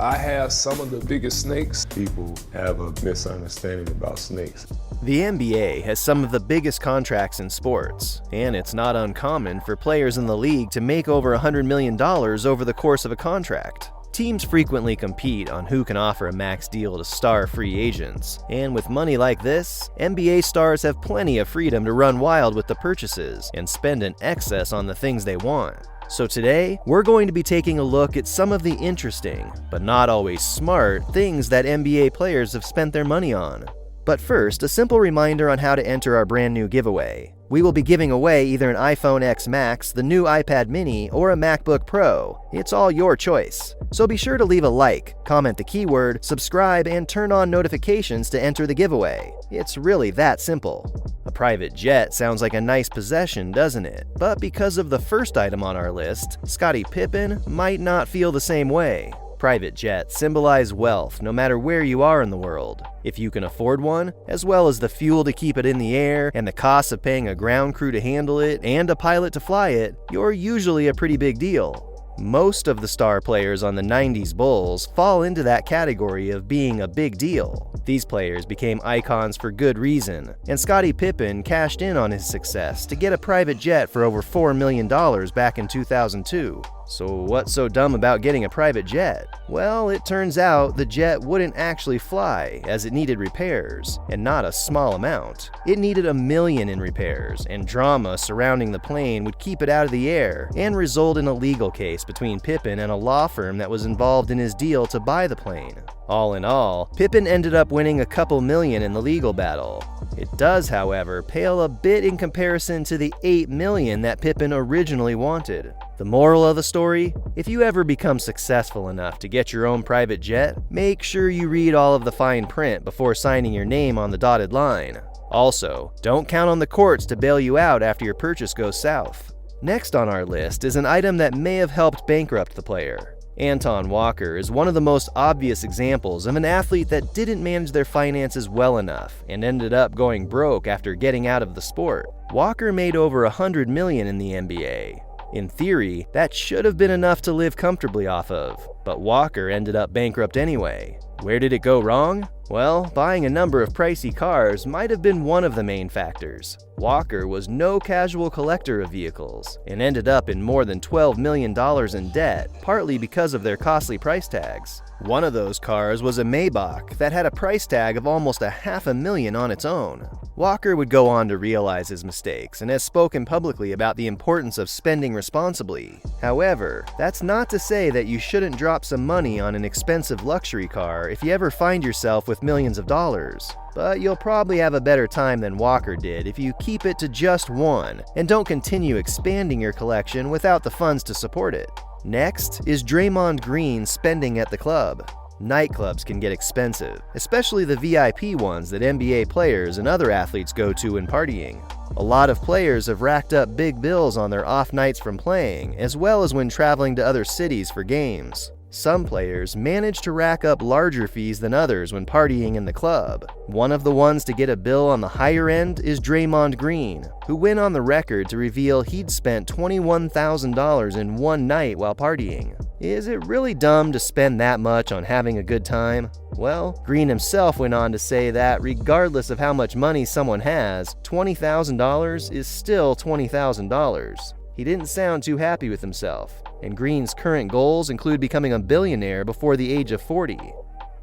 I have some of the biggest snakes. People have a misunderstanding about snakes. The NBA has some of the biggest contracts in sports, and it's not uncommon for players in the league to make over $100 million over the course of a contract. Teams frequently compete on who can offer a max deal to star free agents, and with money like this, NBA stars have plenty of freedom to run wild with the purchases and spend an excess on the things they want. So today, we're going to be taking a look at some of the interesting, but not always smart, things that NBA players have spent their money on. But first, a simple reminder on how to enter our brand new giveaway. We will be giving away either an iPhone X Max, the new iPad mini, or a MacBook Pro. It's all your choice. So be sure to leave a like, comment the keyword, subscribe, and turn on notifications to enter the giveaway. It's really that simple. A private jet sounds like a nice possession, doesn't it? But because of the first item on our list, Scottie Pippen might not feel the same way. Private jets symbolize wealth no matter where you are in the world. If you can afford one, as well as the fuel to keep it in the air, and the cost of paying a ground crew to handle it, and a pilot to fly it, you're usually a pretty big deal. Most of the star players on the 90s Bulls fall into that category of being a big deal. These players became icons for good reason, and Scottie Pippen cashed in on his success to get a private jet for over $4 million back in 2002. So what's so dumb about getting a private jet? Well, it turns out the jet wouldn't actually fly, as it needed repairs, and not a small amount. It needed $1 million in repairs, and drama surrounding the plane would keep it out of the air, and result in a legal case between Pippen and a law firm that was involved in his deal to buy the plane. All in all, Pippen ended up winning a couple million in the legal battle. It does, however, pale a bit in comparison to the $8 million that Pippen originally wanted. The moral of the story? If you ever become successful enough to get your own private jet, make sure you read all of the fine print before signing your name on the dotted line. Also, don't count on the courts to bail you out after your purchase goes south. Next on our list is an item that may have helped bankrupt the player. Anton Walker is one of the most obvious examples of an athlete that didn't manage their finances well enough and ended up going broke after getting out of the sport. Walker made over $100 million in the NBA. In theory, that should have been enough to live comfortably off of, but Walker ended up bankrupt anyway. Where did it go wrong? Well, buying a number of pricey cars might have been one of the main factors. Walker was no casual collector of vehicles and ended up in more than $12 million in debt, partly because of their costly price tags. One of those cars was a Maybach that had a price tag of almost $500,000 on its own. Walker would go on to realize his mistakes and has spoken publicly about the importance of spending responsibly. However, that's not to say that you shouldn't drop some money on an expensive luxury car if you ever find yourself with millions of dollars. But you'll probably have a better time than Walker did if you keep it to just one and don't continue expanding your collection without the funds to support it. Next is Draymond Green spending at the club. Nightclubs can get expensive, especially the VIP ones that NBA players and other athletes go to when partying. A lot of players have racked up big bills on their off nights from playing, as well as when traveling to other cities for games. Some players manage to rack up larger fees than others when partying in the club. One of the ones to get a bill on the higher end is Draymond Green, who went on the record to reveal he'd spent $21,000 in one night while partying. Is it really dumb to spend that much on having a good time? Well, Green himself went on to say that regardless of how much money someone has, $20,000 is still $20,000. He didn't sound too happy with himself, and Green's current goals include becoming a billionaire before the age of 40.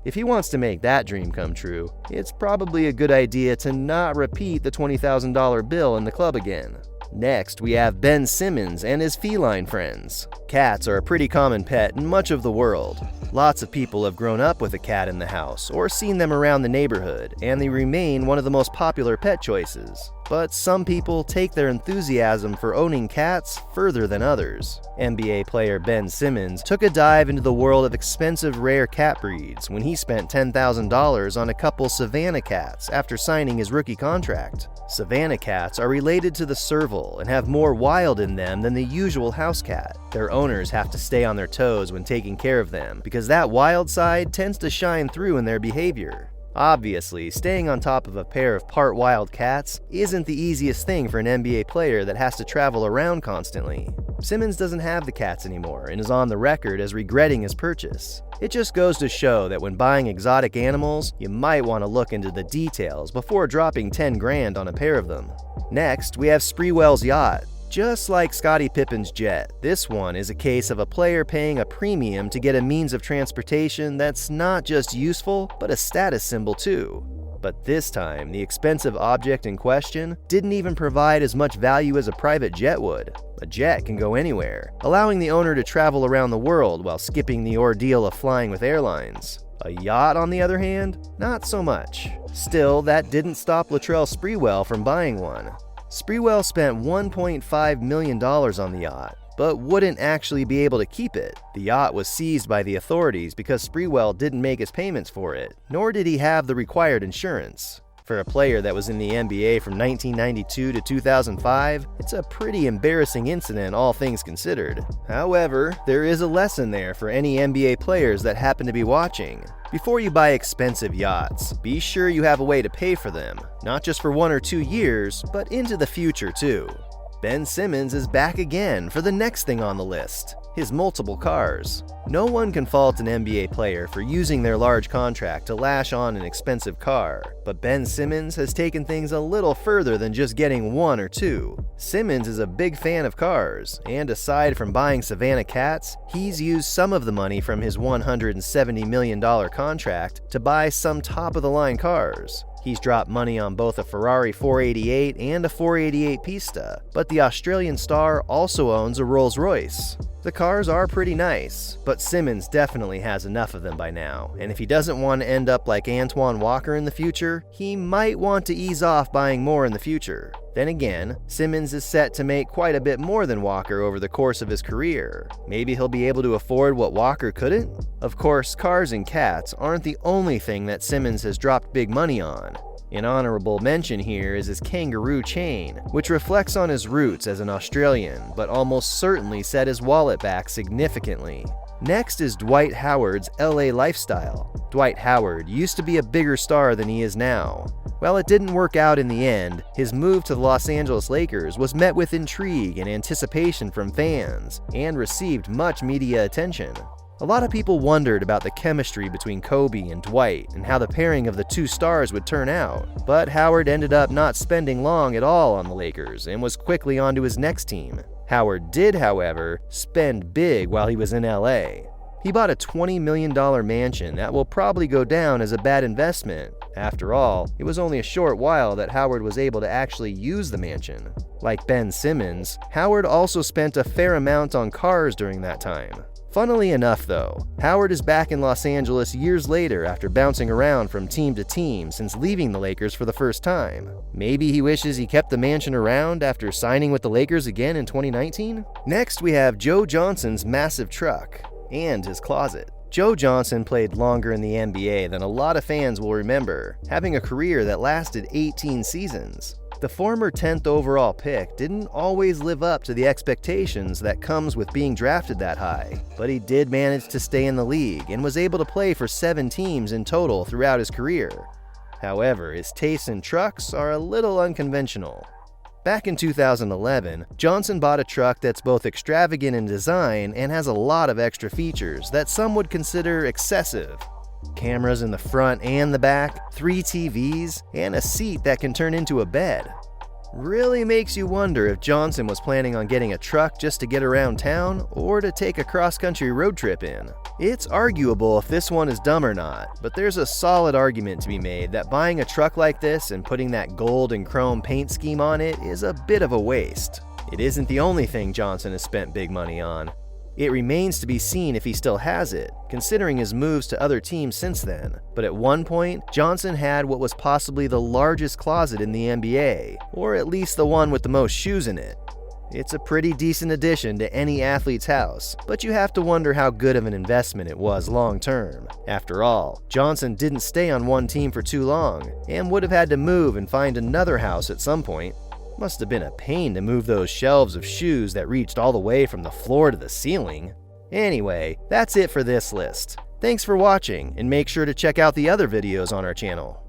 If he wants to make that dream come true, it's probably a good idea to not repeat the $20,000 bill in the club again. Next, we have Ben Simmons and his feline friends. Cats are a pretty common pet in much of the world. Lots of people have grown up with a cat in the house or seen them around the neighborhood, and they remain one of the most popular pet choices. But some people take their enthusiasm for owning cats further than others. NBA player Ben Simmons took a dive into the world of expensive rare cat breeds when he spent $10,000 on a couple Savannah cats after signing his rookie contract. Savannah cats are related to the serval and have more wild in them than the usual house cat. Their owners have to stay on their toes when taking care of them because that wild side tends to shine through in their behavior. Obviously, staying on top of a pair of part wild cats isn't the easiest thing for an NBA player that has to travel around constantly. Simmons doesn't have the cats anymore and is on the record as regretting his purchase. It just goes to show that when buying exotic animals, you might want to look into the details before dropping 10 grand on a pair of them. Next, we have Sprewell's Yacht. Just like Scottie Pippen's jet, this one is a case of a player paying a premium to get a means of transportation that's not just useful, but a status symbol too. But this time, the expensive object in question didn't even provide as much value as a private jet would. A jet can go anywhere, allowing the owner to travel around the world while skipping the ordeal of flying with airlines. A yacht, on the other hand, not so much. Still, that didn't stop Latrell Sprewell from buying one. Sprewell spent $1.5 million on the yacht, but wouldn't actually be able to keep it. The yacht was seized by the authorities because Sprewell didn't make his payments for it, nor did he have the required insurance. For a player that was in the NBA from 1992 to 2005, it's a pretty embarrassing incident, all things considered. However, there is a lesson there for any NBA players that happen to be watching. Before you buy expensive yachts, be sure you have a way to pay for them, not just for 1 or 2 years, but into the future too. Ben Simmons is back again for the next thing on the list, his multiple cars. No one can fault an NBA player for using their large contract to lash on an expensive car, but Ben Simmons has taken things a little further than just getting 1 or 2. Simmons is a big fan of cars, and aside from buying Savannah Cats, he's used some of the money from his $170 million contract to buy some top-of-the-line cars. He's dropped money on both a Ferrari 488 and a 488 Pista, but the Australian star also owns a Rolls-Royce. The cars are pretty nice, but Simmons definitely has enough of them by now, and if he doesn't want to end up like Antoine Walker in the future, he might want to ease off buying more in the future. Then again, Simmons is set to make quite a bit more than Walker over the course of his career. Maybe he'll be able to afford what Walker couldn't? Of course, cars and cats aren't the only thing that Simmons has dropped big money on. An honorable mention here is his kangaroo chain, which reflects on his roots as an Australian, but almost certainly set his wallet back significantly. Next is Dwight Howard's LA lifestyle. Dwight Howard used to be a bigger star than he is now. While it didn't work out in the end, his move to the Los Angeles Lakers was met with intrigue and anticipation from fans, and received much media attention. A lot of people wondered about the chemistry between Kobe and Dwight and how the pairing of the two stars would turn out, but Howard ended up not spending long at all on the Lakers and was quickly on to his next team. Howard did, however, spend big while he was in LA. He bought a $20 million mansion that will probably go down as a bad investment. After all, it was only a short while that Howard was able to actually use the mansion. Like Ben Simmons, Howard also spent a fair amount on cars during that time. Funnily enough though, Howard is back in Los Angeles years later after bouncing around from team to team since leaving the Lakers for the first time. Maybe he wishes he kept the mansion around after signing with the Lakers again in 2019? Next we have Joe Johnson's massive truck and his closet. Joe Johnson played longer in the NBA than a lot of fans will remember, having a career that lasted 18 seasons. The former 10th overall pick didn't always live up to the expectations that comes with being drafted that high, but he did manage to stay in the league and was able to play for 7 teams in total throughout his career. However, his tastes in trucks are a little unconventional. Back in 2011, Johnson bought a truck that's both extravagant in design and has a lot of extra features that some would consider excessive. Cameras in the front and the back, 3 TVs, and a seat that can turn into a bed. Really makes you wonder if Johnson was planning on getting a truck just to get around town or to take a cross-country road trip in. It's arguable if this one is dumb or not, but there's a solid argument to be made that buying a truck like this and putting that gold and chrome paint scheme on it is a bit of a waste. It isn't the only thing Johnson has spent big money on. It remains to be seen if he still has it, considering his moves to other teams since then. But at one point, Johnson had what was possibly the largest closet in the NBA, or at least the one with the most shoes in it. It's a pretty decent addition to any athlete's house, but you have to wonder how good of an investment it was long term. After all, Johnson didn't stay on one team for too long, and would have had to move and find another house at some point. Must have been a pain to move those shelves of shoes that reached all the way from the floor to the ceiling. Anyway, that's it for this list. Thanks for watching, and make sure to check out the other videos on our channel.